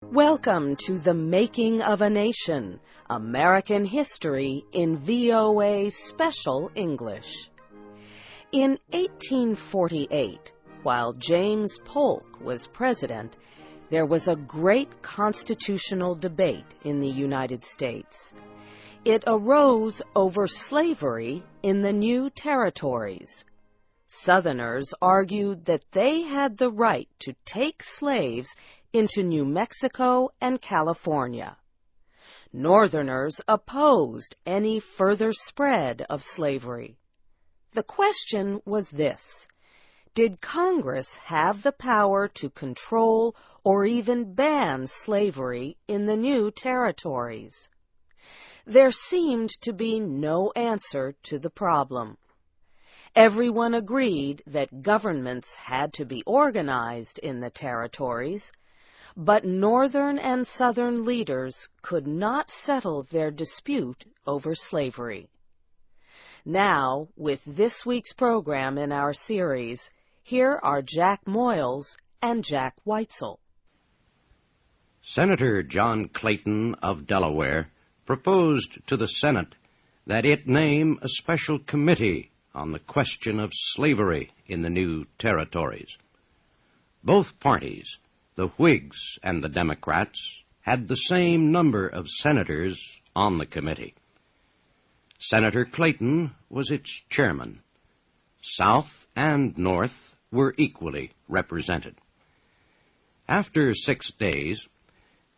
Welcome to The Making of a Nation, American History in VOA Special English. In 1848, while James Polk was president, there was a great constitutional debate in the United States. It arose over slavery in the new territories. Southerners argued that they had the right to take slaves into New Mexico and California. Northerners opposed any further spread of slavery. The question was this: did Congress have the power to control or even ban slavery in the new territories? There seemed to be no answer to the problem. Everyone agreed that governments had to be organized in the territories, but Northern and Southern leaders could not settle their dispute over slavery. Now, with this week's program in our series, here are Jack Moyles and Jack Weitzel. Senator John Clayton of Delaware proposed to the Senate that it name a special committee on the question of slavery in the new territories. Both parties, the Whigs and the Democrats, had the same number of senators on the committee. Senator Clayton was its chairman. South and North were equally represented. After 6 days,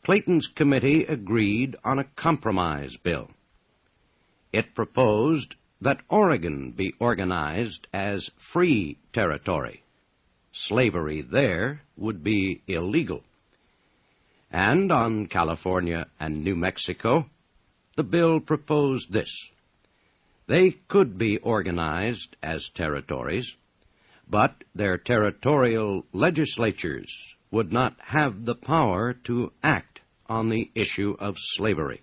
Clayton's committee agreed on a compromise bill. It proposed that Oregon be organized as free territory. Slavery there would be illegal. And on California and New Mexico, the bill proposed this: they could be organized as territories, but their territorial legislatures would not have the power to act on the issue of slavery.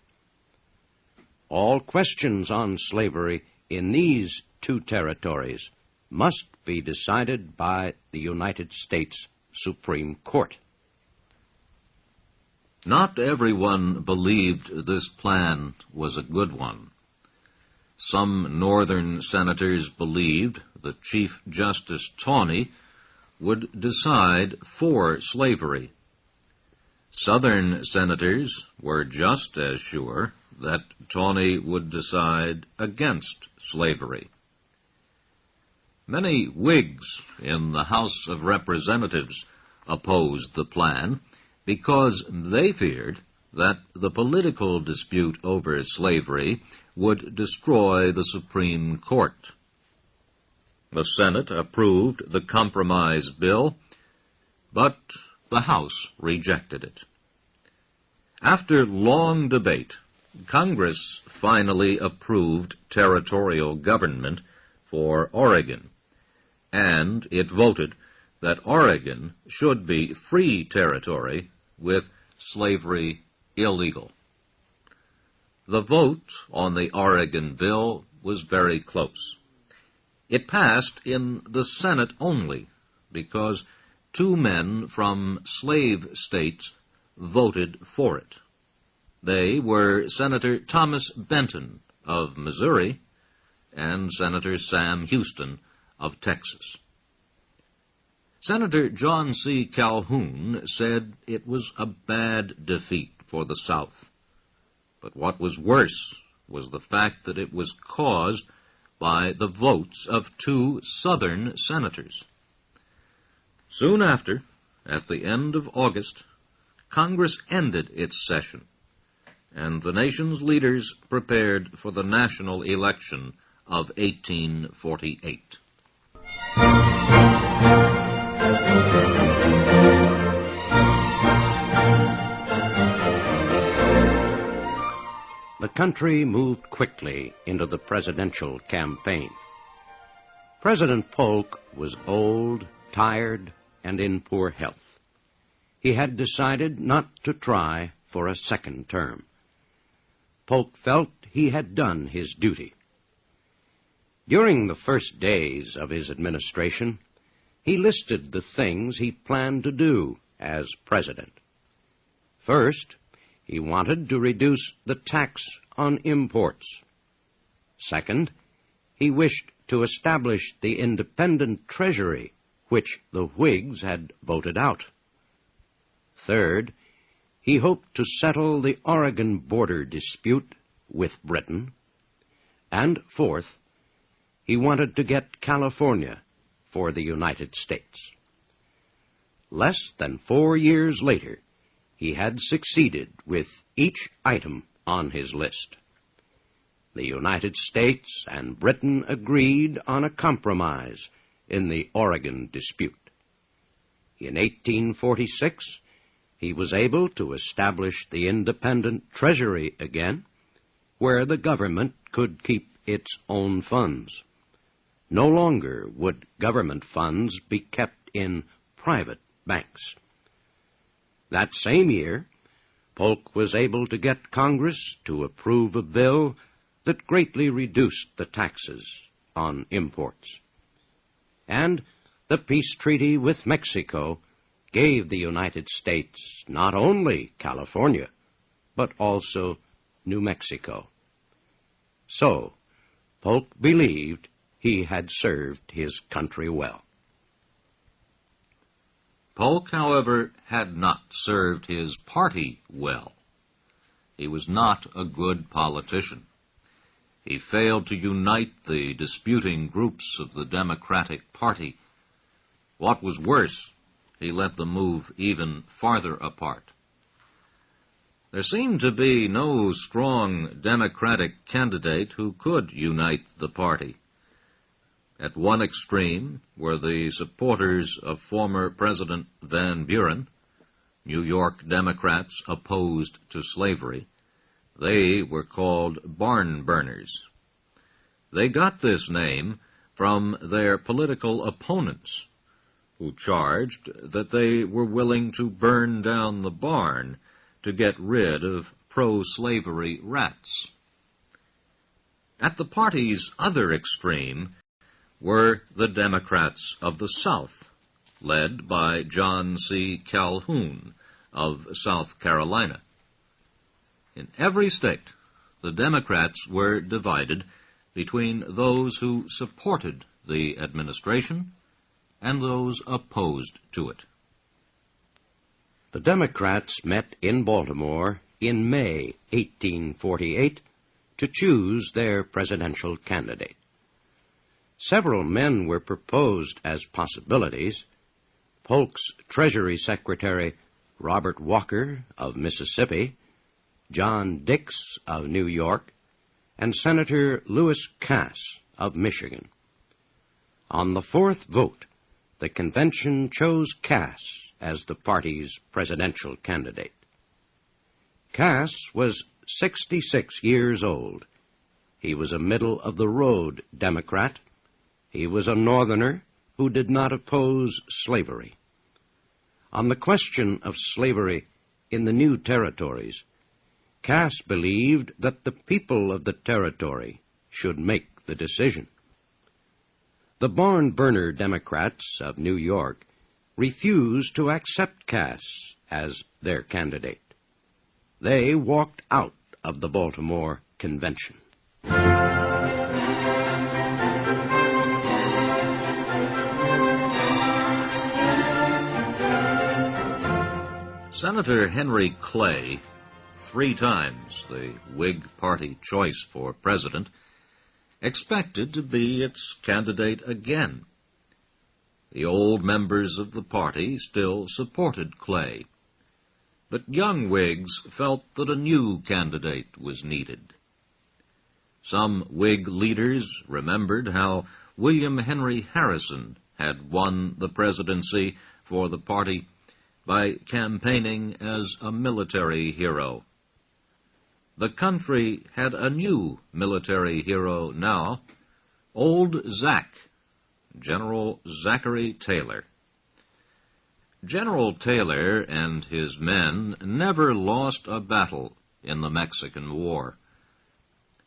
All questions on slavery in these two territories must be decided by the United States Supreme Court. Not everyone believed this plan was a good one. Some Northern senators believed that Chief Justice Taney would decide for slavery. Southern senators were just as sure that Taney would decide against slavery. Many Whigs in the House of Representatives opposed the plan because they feared that the political dispute over slavery would destroy the Supreme Court. The Senate approved the compromise bill, but the House rejected it. After long debate, Congress finally approved territorial government for Oregon, and it voted that Oregon should be free territory with slavery illegal. The vote on the Oregon bill was very close. It passed in the Senate only because 2 men from slave states voted for it. They were Senator Thomas Benton of Missouri and Senator Sam Houston of Texas. Senator John C. Calhoun said it was a bad defeat for the South. But what was worse was the fact that it was caused by the votes of 2 Southern senators. Soon after, at the end of August, Congress ended its session, and the nation's leaders prepared for the national election of 1848. The country moved quickly into the presidential campaign. President Polk was old, tired, and in poor health. He had decided not to try for a second term. Polk felt he had done his duty. During the first days of his administration, he listed the things he planned to do as president. First, he wanted to reduce the tax on imports. Second, he wished to establish the independent treasury which the Whigs had voted out. Third, he hoped to settle the Oregon border dispute with Britain. And fourth, he wanted to get California for the United States. Less than 4 years later, he had succeeded with each item on his list. The United States and Britain agreed on a compromise in the Oregon dispute. In 1846, he was able to establish the independent treasury again, where the government could keep its own funds. No longer would government funds be kept in private banks. That same year, Polk was able to get Congress to approve a bill that greatly reduced the taxes on imports. And the peace treaty with Mexico gave the United States not only California, but also New Mexico. So, Polk believed he had served his country well. Polk, however, had not served his party well. He was not a good politician. He failed to unite the disputing groups of the Democratic Party. What was worse, he let them move even farther apart. There seemed to be no strong Democratic candidate who could unite the party. At one extreme were the supporters of former President Van Buren, New York Democrats opposed to slavery. They were called barn burners. They got this name from their political opponents, who charged that they were willing to burn down the barn to get rid of pro-slavery rats. At the party's other extreme were the Democrats of the South, led by John C. Calhoun of South Carolina. In every state, the Democrats were divided between those who supported the administration and those opposed to it. The Democrats met in Baltimore in May 1848 to choose their presidential candidate. Several men were proposed as possibilities. Polk's Treasury Secretary, Robert Walker of Mississippi, John Dix of New York, and Senator Lewis Cass of Michigan. On the fourth vote, the convention chose Cass as the party's presidential candidate. Cass was 66 years old. He was a middle-of-the-road Democrat. He was a Northerner who did not oppose slavery. On the question of slavery in the new territories, Cass believed that the people of the territory should make the decision. The barn-burner Democrats of New York refused to accept Cass as their candidate. They walked out of the Baltimore Convention. Senator Henry Clay, 3 times the Whig Party choice for president, expected to be its candidate again. The old members of the party still supported Clay, but young Whigs felt that a new candidate was needed. Some Whig leaders remembered how William Henry Harrison had won the presidency for the party by campaigning as a military hero. The country had a new military hero now, Old Zack, General Zachary Taylor. General Taylor and his men never lost a battle in the Mexican War.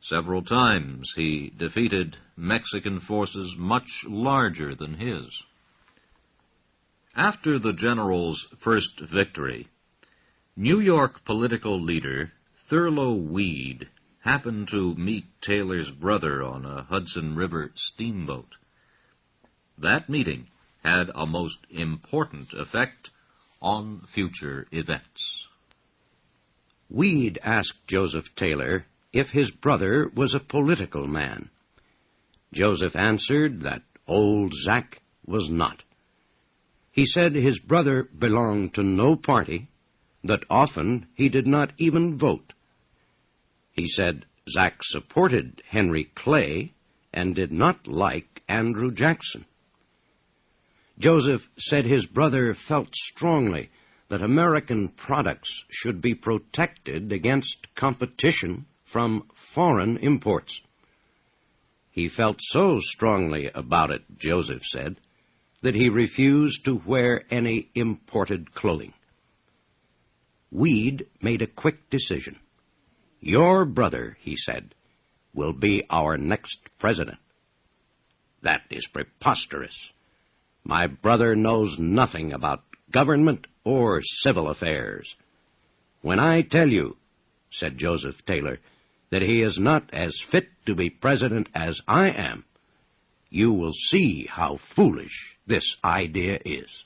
Several times he defeated Mexican forces much larger than his. After the general's first victory, New York political leader Thurlow Weed happened to meet Taylor's brother on a Hudson River steamboat. That meeting had a most important effect on future events. Weed asked Joseph Taylor if his brother was a political man. Joseph answered that old Zack was not. He said his brother belonged to no party, that often he did not even vote. He said Zack supported Henry Clay and did not like Andrew Jackson. Joseph said his brother felt strongly that American products should be protected against competition from foreign imports. He felt so strongly about it, Joseph said, that he refused to wear any imported clothing. Weed made a quick decision. Your brother, he said, will be our next president. That is preposterous. My brother knows nothing about government or civil affairs. When I tell you, said Joseph Taylor, that he is not as fit to be president as I am, you will see how foolish this idea is.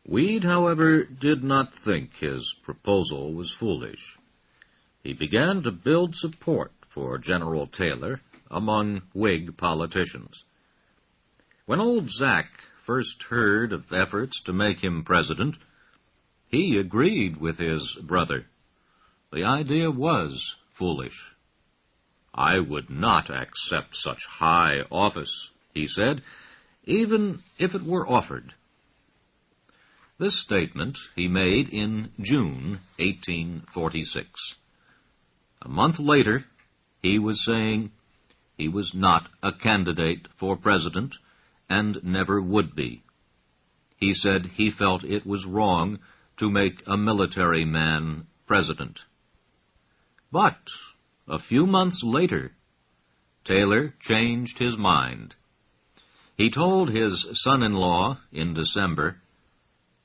Weed, however, did not think his proposal was foolish. He began to build support for General Taylor among Whig politicians. When old Zack first heard of efforts to make him president, he agreed with his brother. The idea was foolish. I would not accept such high office, he said, even if it were offered. This statement he made in June 1846. A month later, he was saying he was not a candidate for president and never would be. He said he felt it was wrong to make a military man president. But a few months later, Taylor changed his mind. He told his son-in-law in December,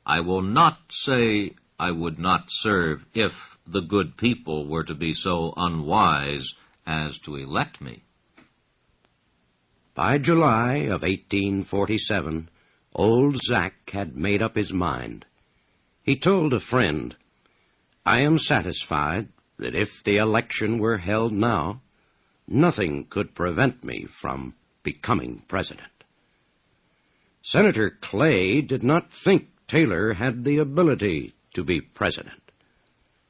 I will not say I would not serve if the good people were to be so unwise as to elect me. By July of 1847, old Zack had made up his mind. He told a friend, I am satisfied that if the election were held now, nothing could prevent me from becoming president. Senator Clay did not think Taylor had the ability to be president,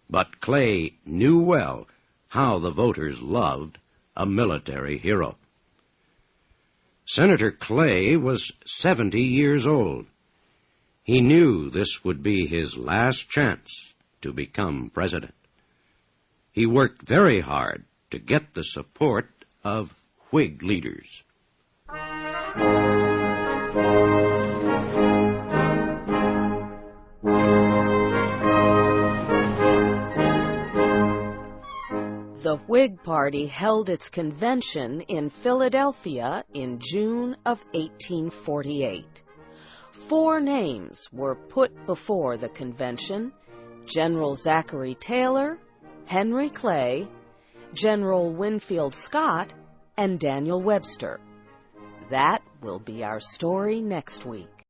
but Clay knew well how the voters loved a military hero. Senator Clay was 70 years old. He knew this would be his last chance to become president. He worked very hard to get the support of Whig leaders. The Whig Party held its convention in Philadelphia in June of 1848. 4 names were put before the convention: General Zachary Taylor, Henry Clay, General Winfield Scott, and Daniel Webster. That will be our story next week.